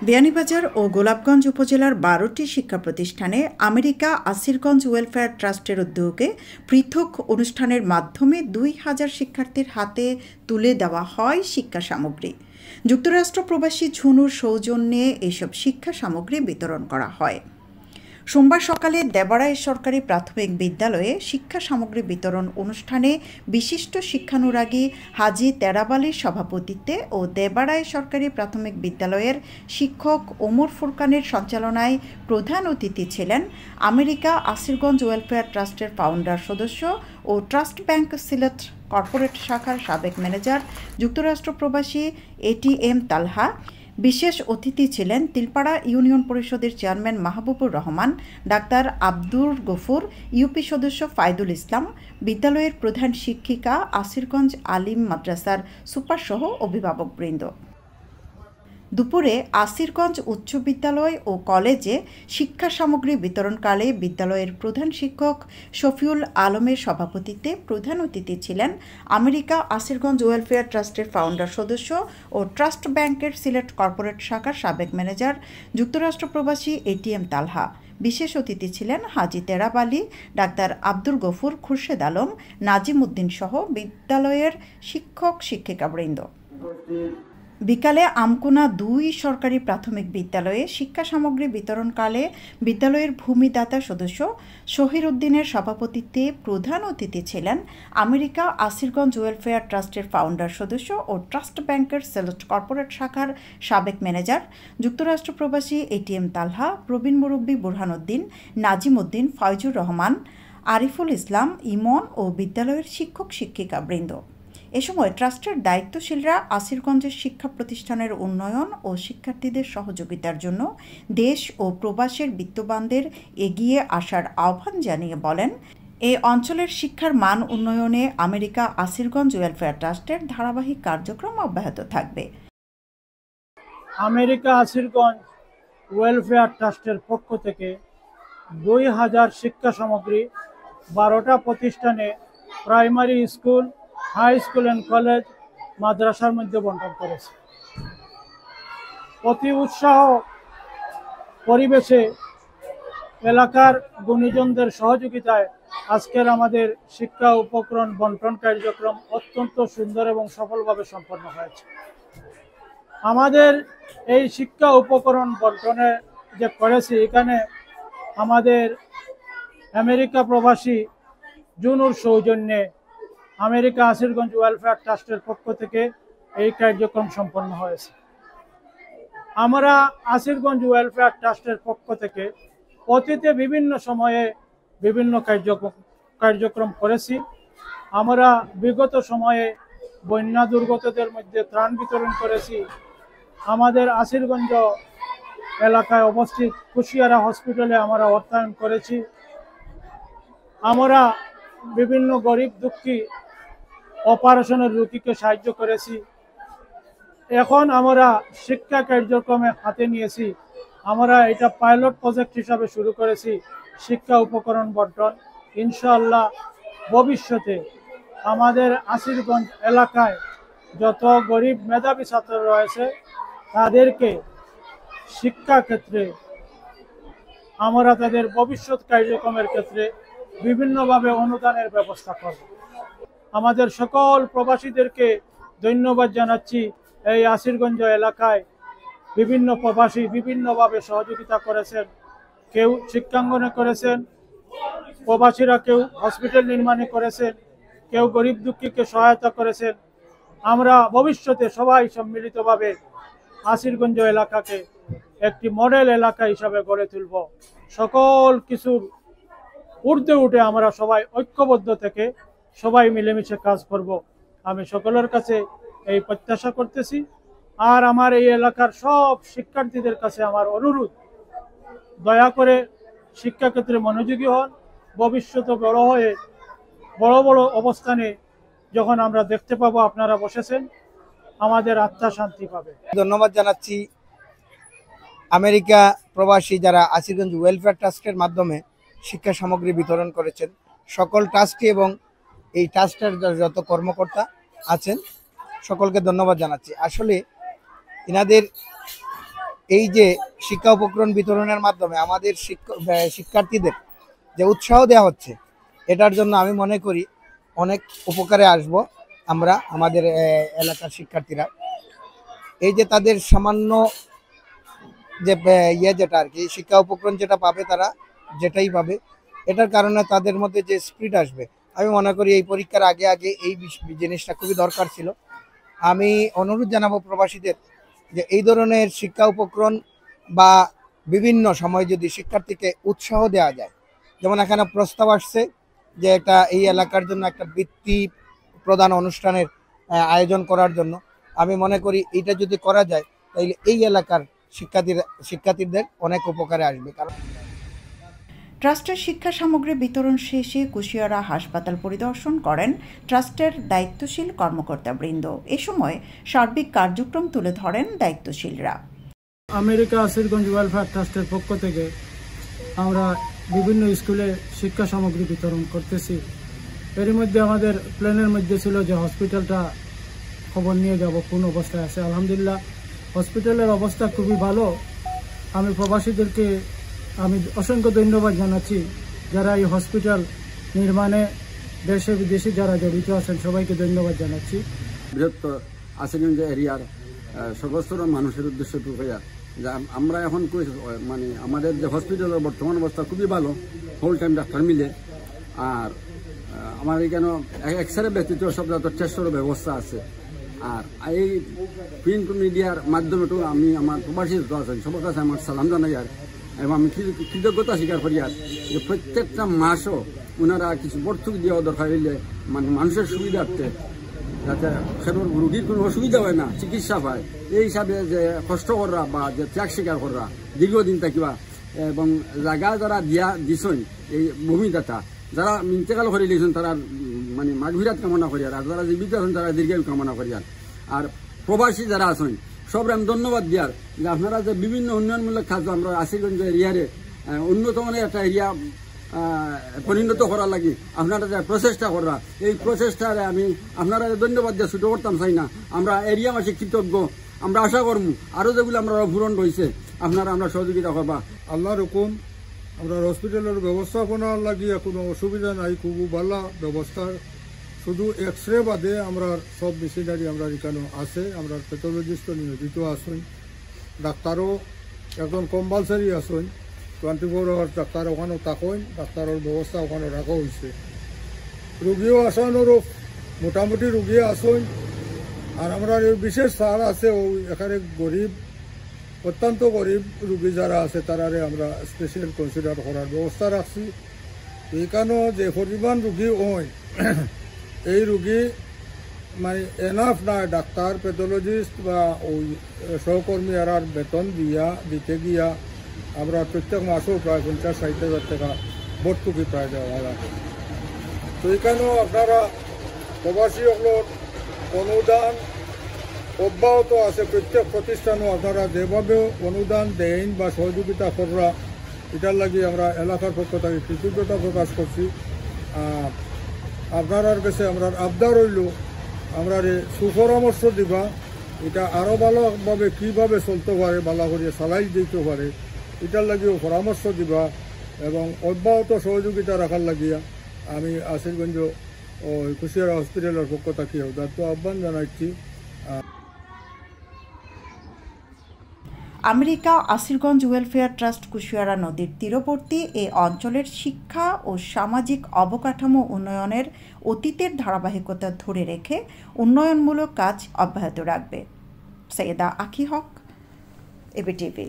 বিয়ানীবাজার ও গোলাপগঞ্জ উপজেলার ১২টি শিক্ষা প্রতিষ্ঠানে আমেরিকা আসিরগঞ্জ ওয়েলফেয়ার ট্রাস্টের উদ্যোগে পৃথক অনুষ্ঠানের মাধ্যমে ২,০০০ শিক্ষার্থীর হাতে তুলে দেওয়া হয় শিক্ষা সামগ্রী। যুক্তরাষ্ট্র প্রবাসী ঝুনুর সৌজন্যে এসব শিক্ষা সামগ্রী বিতরণ করা হয়। সোমবার সকালে দেবাড়াই সরকারি প্রাথমিক বিদ্যালয়ে শিক্ষা সামগ্রী বিতরণ অনুষ্ঠানে বিশিষ্ট শিক্ষানুরাগী হাজী তেরাব আলীর সভাপতিত্বে ও দেবাড়াই সরকারি প্রাথমিক বিদ্যালয়ের শিক্ষক ওমর ফুরকানের সঞ্চালনায় প্রধান অতিথি ছিলেন আমেরিকা আসিরগঞ্জ ওয়েলফেয়ার ট্রাস্টের ফাউন্ডার সদস্য ও ট্রাস্ট ব্যাংক সিলেট কর্পোরেট শাখার সাবেক ম্যানেজার যুক্তরাষ্ট্র প্রবাসী ATM তালহা। বিশেষ অতিথি ছিলেন তিলপাড়া ইউনিয়ন পরিষদের chairman Mahbubur Rahman, doctor Abdur Gafur, UP সদস্য ফায়দুল ইসলাম, বিদ্যালয়ের প্রধান শিক্ষিকা, আসিরগঞ্জ আলিম মাদ্রাসার সুপারসহ অভিভাবকবৃন্দ। দুপুরে আসিরগঞ্জ উচ্চ বিদ্যালয় ও কলেজে শিক্ষা সামগ্রী বিতরণকালে বিদ্যালয়ের প্রধান শিক্ষক শফিউল আলমের সভাপতিত্বে প্রধান অতিথি ছিলেন আমেরিকা আসিরগঞ্জ ওয়েলফেয়ার ট্রাস্টের ফাউন্ডার সদস্য ও ট্রাস্ট ব্যাংকের সিলেট কর্পোরেট শাখার সাবেক ম্যানেজার যুক্তরাষ্ট্র প্রবাসী ATM তালহা। বিশেষ অতিথি ছিলেন হাজী তেরাব আলী, ডাক্তার আব্দুর গফুর, খুরশেদ আলম, নাজিম উদ্দিন সহ বিদ্যালয়ের শিক্ষক শিক্ষিকাবৃন্দ। বিকালে আমকোনা ২ সরকারি প্রাথমিক বিদ্যালয়ে শিক্ষা সামগ্রী বিতরণকালে বিদ্যালয়ের ভূমিদাতা সদস্য শহীর উদ্দিনের সভাপতিত্বে প্রধান অতিথি ছিলেন আমেরিকা আসিরগঞ্জ ওয়েলফেয়ার ট্রাস্টের ফাউন্ডার সদস্য ও ট্রাস্ট ব্যাংকের সিলেট কর্পোরেট শাখার সাবেক ম্যানেজার যুক্তরাষ্ট্র প্রবাসী ATM তালহা, প্রবীণ মুরব্বী বুরহানুদ্দিন, নাজিম উদ্দিন, ফয়জুর রহমান, আরিফুল ইসলাম, ইমন ও বিদ্যালয়ের শিক্ষক শিক্ষিকাবৃন্দ। এ সময় ট্রাস্টের দায়িত্বশীলরা আসিরগঞ্জের শিক্ষা প্রতিষ্ঠানের উন্নয়ন ও শিক্ষার্থীদের সহযোগিতার জন্য দেশ ও প্রবাসের বিত্তবানদের এগিয়ে আসার আহ্বান জানিয়ে বলেন, এই অঞ্চলের শিক্ষার মান উন্নয়নে আমেরিকা আসিরগঞ্জ ওয়েলফেয়ার ট্রাস্টের ধারাবাহিক কার্যক্রম অব্যাহত থাকবে। আমেরিকা আসিরগঞ্জ ওয়েলফেয়ার ট্রাস্টের পক্ষ থেকে ২,০০০ শিক্ষা সামগ্রী ১২টা প্রতিষ্ঠানে primary school, high school and college, মাদ্রাসার মধ্যে বন্টন করেছে। অতি উৎসাহ পরিবেশে এলাকার গুণীজনদের সহযোগিতায় আজকের আমাদের শিক্ষা উপকরণ বন্টন কার্যক্রম অত্যন্ত সুন্দর এবং সফলভাবে সম্পন্ন হয়েছে। আমাদের এই শিক্ষা উপকরণ বন্টনে যে করেছি, এখানে আমাদের আমেরিকা প্রবাসী জুনুর সৌজন্যে আমেরিকা আসিরগঞ্জ ওয়েলফেয়ার ট্রাস্টের পক্ষ থেকে এই কার্যক্রম সম্পন্ন হয়েছে। আমরা আসিরগঞ্জ ওয়েলফেয়ার ট্রাস্টের পক্ষ থেকে অতীতে বিভিন্ন সময়ে বিভিন্ন কার্যক্রম করেছি। আমরা বিগত সময়ে বন্যা দুর্গতদের মধ্যে ত্রাণ বিতরণ করেছি। আমাদের আসিরগঞ্জ এলাকায় অবস্থিত কুশিয়ারা হসপিটালে আমরা অর্থায়ন করেছি। আমরা বিভিন্ন গরিব দুঃখী অপারেশনের রোগীকে সাহায্য করেছি। এখন আমরা শিক্ষা কার্যক্রমে হাতে নিয়েছি। আমরা এটা পাইলট প্রজেক্ট হিসাবে শুরু করেছি শিক্ষা উপকরণ বন্টন। ইনশাআল্লাহ ভবিষ্যতে আমাদের আসিরগঞ্জ এলাকায় যত গরিব মেধাবী ছাত্র রয়েছে তাদেরকে শিক্ষা ক্ষেত্রে আমরা তাদের ভবিষ্যৎ কার্যক্রমের ক্ষেত্রে বিভিন্নভাবে অনুদানের ব্যবস্থা করব। আমাদের সকল প্রবাসীদেরকে ধন্যবাদ জানাচ্ছি। এই আসিরগঞ্জ এলাকায় বিভিন্ন প্রবাসী বিভিন্নভাবে সহযোগিতা করেছেন। কেউ শিক্ষাঙ্গনে করেছেন, প্রবাসীরা কেউ হসপিটাল নির্মাণে করেছেন, কেউ গরিব দুঃখীকে সহায়তা করেছেন। আমরা ভবিষ্যতে সবাই সম্মিলিতভাবে আসিরগঞ্জ এলাকাকে একটি মডেল এলাকা হিসাবে গড়ে তুলব। সকল কিছুর ঊর্ধ্বে উঠে আমরা সবাই ঐক্যবদ্ধ থেকে সবাই মিলেমিশে কাজ করব। আমি সকলের কাছে এই প্রত্যাশা করতেছি। আর আমার এই এলাকার সব শিক্ষার্থীদের কাছে আমার অনুরোধ, দয়া করে শিক্ষাক্ষেত্রে মনোযোগী হন। ভবিষ্যতে বড় হয়ে বড় বড় অবস্থানে যখন আমরা দেখতে পাবো আপনারা বসেছেন, আমাদের আত্মা শান্তি পাবে। ধন্যবাদ জানাচ্ছি আমেরিকা প্রবাসী যারা আসিরগঞ্জ ওয়েলফেয়ার ট্রাস্টের মাধ্যমে শিক্ষা সামগ্রী বিতরণ করেছেন সকল ট্রাস্টি এবং এই ট্রাস্টের যত কর্মকর্তা আছেন সকলকে ধন্যবাদ জানাচ্ছি। আসলে ইনাদের এই যে শিক্ষা উপকরণ বিতরণের মাধ্যমে আমাদের শিক্ষার্থীদের যে উৎসাহ দেওয়া হচ্ছে, এটার জন্য আমি মনে করি অনেক উপকারে আসব আমরা, আমাদের এলাকার শিক্ষার্থীরা। এই যে তাদের সামান্য যে যেটা আর কি শিক্ষা উপকরণ যেটা পাবে, তারা যেটাই পাবে, এটার কারণে তাদের মধ্যে যে স্পিড আসবে, আমি মনে করি এই পরীক্ষার আগে আগে এই জিনিসটা খুবই দরকার ছিল। আমি অনুরোধ জানাবো প্রবাসীদের যে এই ধরনের শিক্ষা উপকরণ বা বিভিন্ন সময় যদি শিক্ষার্থীকে উৎসাহ দেওয়া যায়, যেমন এখানে প্রস্তাব আসছে যে একটা এই এলাকার জন্য একটা বৃত্তি প্রদান অনুষ্ঠানের আয়োজন করার জন্য, আমি মনে করি এটা যদি করা যায় তাহলে এই এলাকার শিক্ষার্থীদের অনেক উপকারে আসবে। কারণ ট্রাস্টের শিক্ষা সামগ্রী বিতরণ শেষে কুশিয়ারা হাসপাতাল পরিদর্শন করেন ট্রাস্টের দায়িত্বশীল কর্মকর্তাবৃন্দ। এ সময় সার্বিক কার্যক্রম তুলে ধরেন দায়িত্বশীলরা। আমেরিকা আসিরগঞ্জ ওয়েলফেয়ার ট্রাস্টের পক্ষ থেকে আমরা বিভিন্ন স্কুলে শিক্ষা সামগ্রী বিতরণ করতেছি। এর মধ্যে আমাদের প্ল্যানের মধ্যে ছিল যে হসপিটালটা খবর নিয়ে যাব কোন অবস্থায় আছে। আলহামদুলিল্লাহ হসপিটালের অবস্থা খুবই ভালো। আমি প্রবাসীদেরকে আমি অসংখ্য ধন্যবাদ জানাচ্ছি যারা এই হসপিটাল নির্মাণে দেশে বিদেশে যারা জড়িত আছেন, সবাইকে ধন্যবাদ জানাচ্ছি। বৃহত্তর আসিরগঞ্জ এরিয়ার সর্বস্তরের মানুষের উদ্দেশ্যে প্রক্রিয়া যে আমরা এখন মানে আমাদের যে হসপিটালের বর্তমান অবস্থা খুবই ভালো, হোল টাইম ডাক্তার মিলে। আর আমার এখানে এক্সরে ব্যতীত সব যত টেস্টেরও ব্যবস্থা আছে। আর এই প্রিন্ট মিডিয়ার মাধ্যমে তো আমি আমার প্রবাসী যত আছেন সবার কাছে আমার সালাম জানাই আর, এবং আমি কৃতজ্ঞতা স্বীকার করি আর যে প্রত্যেকটা মাসও ওনারা কিছু ভর্তুকি দেওয়া দরকার হইলে মানে মানুষের সুবিধার্থে, যাতে সেরকম রোগীর কোনো অসুবিধা হয় না, চিকিৎসা পায়, এই হিসাবে যে কষ্ট করা বা যে ত্যাগ স্বীকার করা দীর্ঘদিন থাকিবা। এবং জায়গা যারা দিছেন এই ভূমিদাতা, যারা ইন্তেকাল করে দিয়েছেন তারা মানে মাগফিরাত কামনা করি, আর যারা জীবিত আছেন তারা দীর্ঘায়ু কামনা করি। আর প্রবাসী যারা আছেন সব আমি ধন্যবাদ দিয়ার যে আপনারা যে বিভিন্ন উন্নয়নমূলক কাজ আমরা আসিরগঞ্জ এরিয়ারে উন্নত মানের একটা এরিয়া পরিণত করার লাগি আপনারা যে প্রচেষ্টা করা, এই প্রচেষ্টারে আমি আপনারা ধন্যবাদ দিয়ে ছুটো করতাম চাই না। আমরা এরিয়াবাসী কৃতজ্ঞ। আমরা আশা করবো আরও যেগুলো আমরা পূরণ রয়েছে আপনারা আমরা সহযোগিতা করবা। আল্লাহর হুকুম আমরা হসপিটালের ব্যবস্থাপনার লাগিয়ে কোনো অসুবিধা নাই, খুব ভালো ব্যবস্থা। শুধু এক্সরে বাদে আমরা সব মেশিনারি আমরা এখানে আছে, আমরা প্যাথোলজিস্টও নিয়োজিত আসুন, ডাক্তারও একজন কম্পালসারি আসুন, 24 আওয়ার্স ডাক্তার ওখানেও থাকুন, ডাক্তারের ব্যবস্থা ওখানে রাখা হয়েছে। রুগীও আসানোরও মোটামুটি রুগী আসুন। আর আমরা বিশেষ সার আছে এখানে গরিব, অত্যন্ত গরিব রুগী যারা আছে তারারে আমরা স্পেশাল কনসিডার করার ব্যবস্থা রাখছি। এইখানেও যে পরিমাণ রুগী হয় এই রুগী মানে এনাফ না ডাক্তার প্যাথোলজিস্ট বা ওই সহকর্মী আর বেতন দিতে গিয়া আমরা প্রত্যেক মাসেও প্রায় 50-60 হাজার টাকা ভর্তুকি প্রায় দেওয়া লাগে। তো এখানেও আপনারা প্রবাসী অনুদান অব্যাহত আছে। প্রত্যেক প্রতিষ্ঠানও আপনারা যেভাবে অনুদান দেন বা সহযোগিতা করা, এটার লাগি আমরা এলাকার পক্ষ থেকে কৃতজ্ঞতা প্রকাশ করছি। আপনার কাছে আমরা আবদার রইল আমরা সুপরামর্শ দিবা, এটা আরও ভালোভাবে কীভাবে চলতে পারে, ভালো করে চালাই দিতে পারে, এটার লাগিও পরামর্শ দিবা এবং অব্যাহত সহযোগিতা রাখার লাগিয়া আমি আসিরগঞ্জ ও কুশিয়ারা হসপিটালের পক্ষ থেকে উদাত্ত আহ্বান জানাচ্ছি। আমেরিকা আসিরগঞ্জ ওয়েলফেয়ার ট্রাস্ট কুশিয়ারা নদীর তীরবর্তী এ অঞ্চলের শিক্ষা ও সামাজিক অবকাঠামো উন্নয়নের অতীতের ধারাবাহিকতা ধরে রেখে উন্নয়নমূলক কাজ অব্যাহত রাখবে। সৈয়দা আখি হক, এবিটিভি।